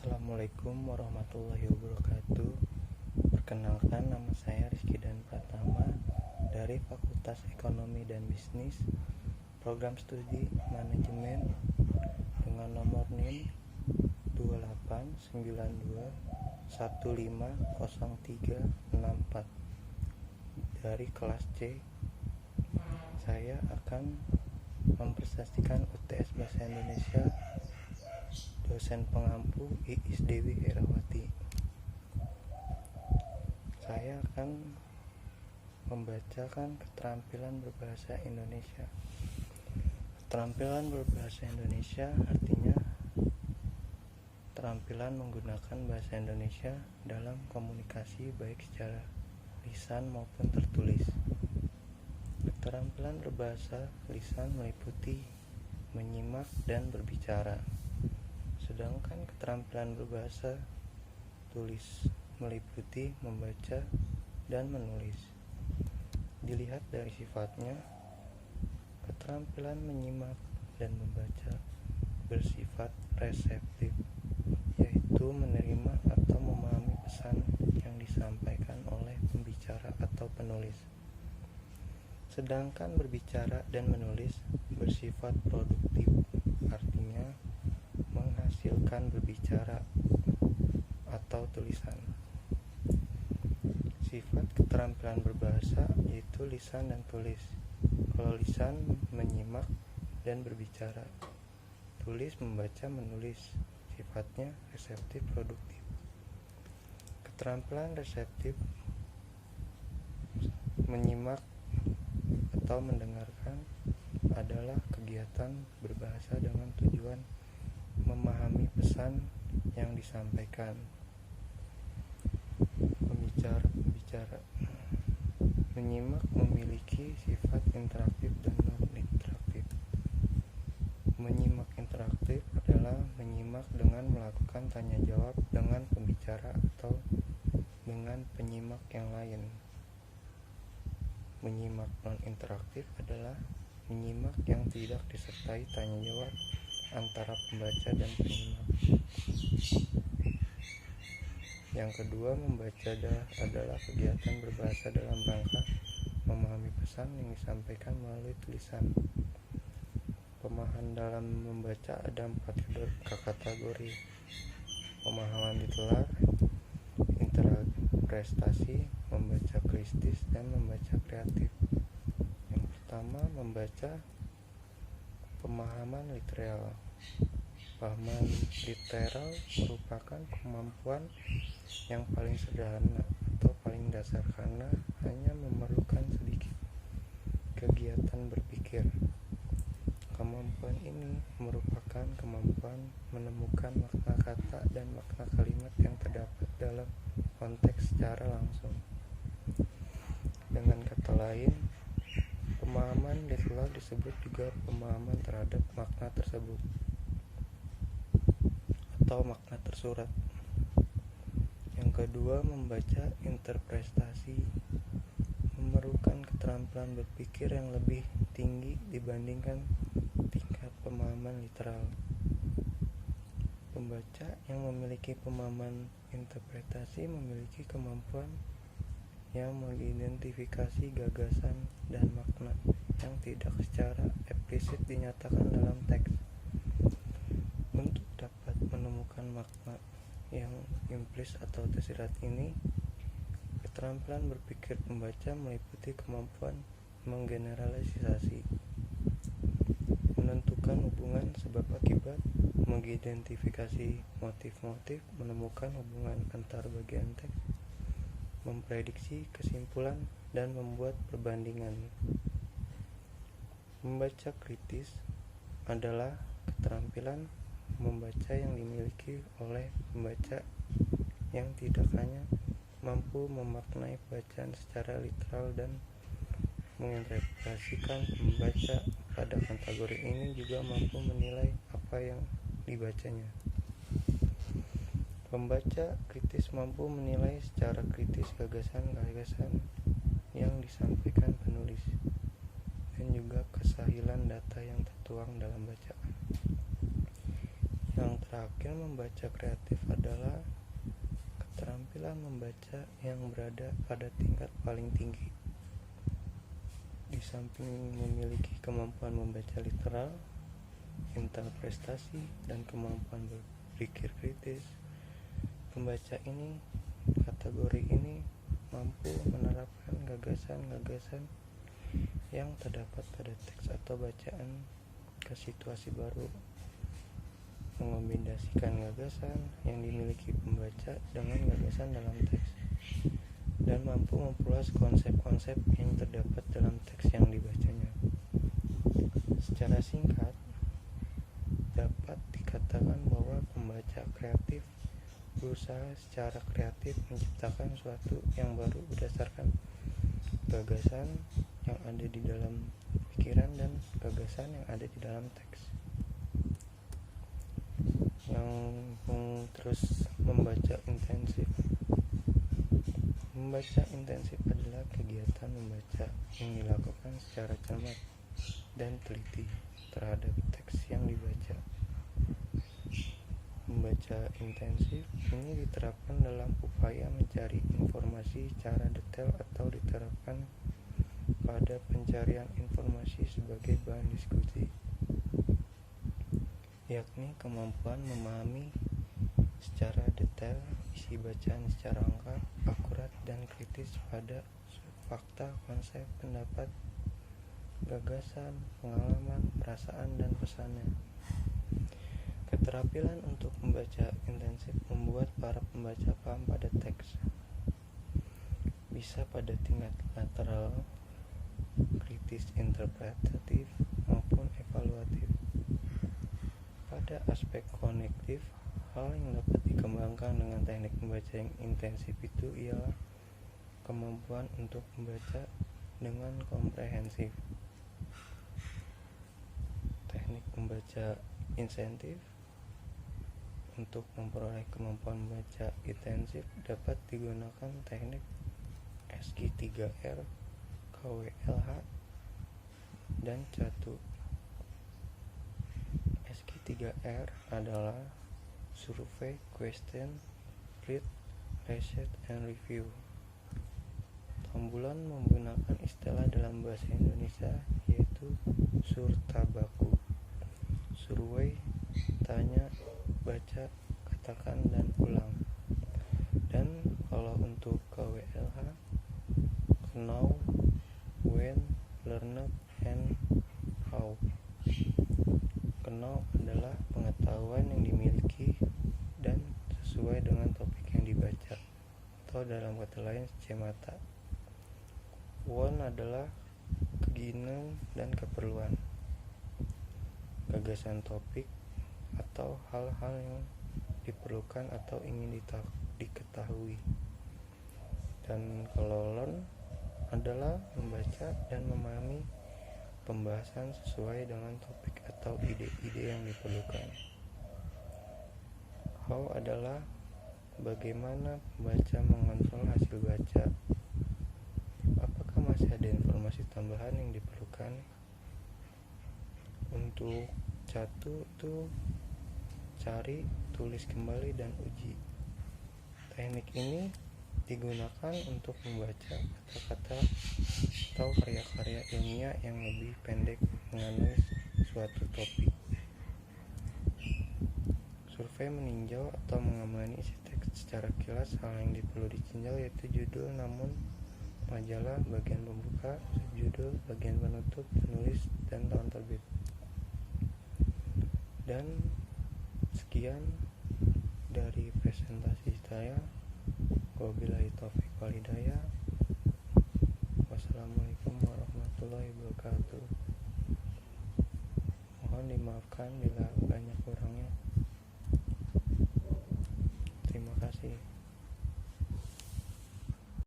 Assalamualaikum warahmatullahi wabarakatuh. Perkenalkan, nama saya Rizky Dan Pratama dari Fakultas Ekonomi dan Bisnis, Program Studi Manajemen dengan nomor NIM 2892150364 dari kelas C. Saya akan mempresentasikan UTS Bahasa Indonesia dosen pengampu Iis Dewi Herawati. Saya akan membacakan keterampilan berbahasa Indonesia. Keterampilan berbahasa Indonesia artinya keterampilan menggunakan bahasa Indonesia dalam komunikasi baik secara lisan maupun tertulis. Keterampilan berbahasa lisan meliputi menyimak dan berbicara. Sedangkan keterampilan berbahasa tulis meliputi membaca dan menulis. Dilihat dari sifatnya, keterampilan menyimak dan membaca bersifat reseptif, yaitu menerima atau memahami pesan yang disampaikan oleh pembicara atau penulis. Sedangkan berbicara dan menulis bersifat produktif, artinya menghasilkan berbicara atau tulisan. Sifat keterampilan berbahasa yaitu lisan dan tulis. Kalau lisan menyimak dan berbicara, tulis membaca menulis, sifatnya reseptif produktif. Keterampilan reseptif menyimak atau mendengarkan adalah kegiatan berbahasa dengan tujuan memahami pesan yang disampaikan. Pembicara menyimak memiliki sifat interaktif dan non-interaktif. Menyimak interaktif adalah menyimak dengan melakukan tanya jawab dengan pembicara atau dengan penyimak yang lain. Menyimak non-interaktif adalah menyimak yang tidak disertai tanya jawab antara pembaca dan penyimak. Yang kedua, membaca adalah kegiatan berbahasa dalam rangka memahami pesan yang disampaikan melalui tulisan. Pemahaman dalam membaca ada 4 kategori: pemahaman titular, interpretasi, membaca kritis, dan membaca kreatif. Yang pertama, membaca pemahaman literal. Pemahaman literal merupakan kemampuan yang paling sederhana atau paling dasar karena hanya memerlukan sedikit kegiatan berpikir. Kemampuan ini merupakan kemampuan menemukan makna kata dan makna kalimat yang terdapat dalam konteks secara langsung. Dengan kata lain, pemahaman literal disebut juga pemahaman terhadap makna tersebut atau makna tersurat. Yang kedua, membaca interpretasi memerlukan keterampilan berpikir yang lebih tinggi dibandingkan tingkat pemahaman literal. Pembaca yang memiliki pemahaman interpretasi memiliki kemampuan yang mengidentifikasi gagasan dan makna yang tidak secara eksplisit dinyatakan dalam teks. Untuk dapat menemukan makna yang implisit atau tersirat ini, keterampilan berpikir pembaca meliputi kemampuan menggeneralisasi, menentukan hubungan sebab akibat, mengidentifikasi motif-motif, menemukan hubungan antar bagian teks, memprediksi kesimpulan, dan membuat perbandingan. Membaca kritis adalah keterampilan membaca yang dimiliki oleh pembaca yang tidak hanya mampu memaknai bacaan secara literal dan menginterpretasikan pembaca. Pada kategori ini juga mampu menilai apa yang dibacanya. Pembaca kritis mampu menilai secara kritis gagasan-gagasan yang disampaikan penulis dan juga kesahilan data yang tertuang dalam bacaan. Yang Terakhir, membaca kreatif adalah keterampilan membaca yang berada pada tingkat paling tinggi. Di samping memiliki kemampuan membaca literal, interpretasi, dan kemampuan berpikir kritis, kategori ini mampu menerapkan gagasan-gagasan yang terdapat pada teks atau bacaan ke situasi baru, mengombinasikan gagasan yang dimiliki pembaca dengan gagasan dalam teks, dan mampu memperluas konsep-konsep yang terdapat dalam teks yang dibacanya. Secara singkat, dapat dikatakan bahwa pembaca kreatif berusaha secara kreatif menciptakan sesuatu yang baru berdasarkan gagasan yang ada di dalam pikiran dan gagasan yang ada di dalam teks. Yang terus membaca intensif. Membaca intensif adalah kegiatan membaca yang dilakukan secara cermat dan teliti terhadap teks yang dibaca. Membaca intensif ini diterapkan dalam upaya mencari informasi secara detail atau diterapkan pada pencarian informasi sebagai bahan diskusi, yakni kemampuan memahami secara detail isi bacaan secara lengkap, akurat, dan kritis pada fakta, konsep, pendapat, gagasan, pengalaman, perasaan, dan pesannya. Keterampilan untuk membaca intensif membuat para pembaca paham pada teks, bisa pada tingkat lateral, kritis interpretatif, maupun evaluatif. Pada aspek kognitif, hal yang dapat dikembangkan dengan teknik membaca yang intensif itu ialah kemampuan untuk membaca dengan komprehensif. Teknik membaca insentif untuk memperoleh kemampuan membaca intensif dapat digunakan teknik SQ3R, KWLH, dan CATU. SQ3R adalah Survey, Question, Read, Research, and Review. Tambulan menggunakan istilah dalam bahasa Indonesia yaitu surtabaku. Survei, tanya, baca, katakan, dan ulang. Dan kalau untuk KWLH, know, when, learn, and how. Know adalah pengetahuan yang dimiliki dan sesuai dengan topik yang dibaca, atau dalam kata lain schemata. Want adalah keinginan dan keperluan, gagasan topik atau hal-hal yang diperlukan atau ingin diketahui. Dan kalau learn adalah membaca dan memahami pembahasan sesuai dengan topik atau ide-ide yang diperlukan. How adalah bagaimana pembaca mengontrol hasil baca. Apakah masih ada informasi tambahan yang diperlukan? Untuk CATU itu cari, tulis kembali, dan uji. Teknik ini digunakan untuk membaca kata-kata atau karya-karya ilmiah yang lebih pendek mengenai suatu topik. Survei meninjau atau mengamati isi teks secara kilas. Hal yang perlu ditinjau yaitu judul, namun, majalah, bagian pembuka, subjudul, bagian penutup, penulis, dan tahun terbit. Dan sekian dari presentasi saya. Wabillahi taufiq wal hidayah. Wassalamualaikum warahmatullahi wabarakatuh. Mohon dimaafkan bila banyak kurangnya.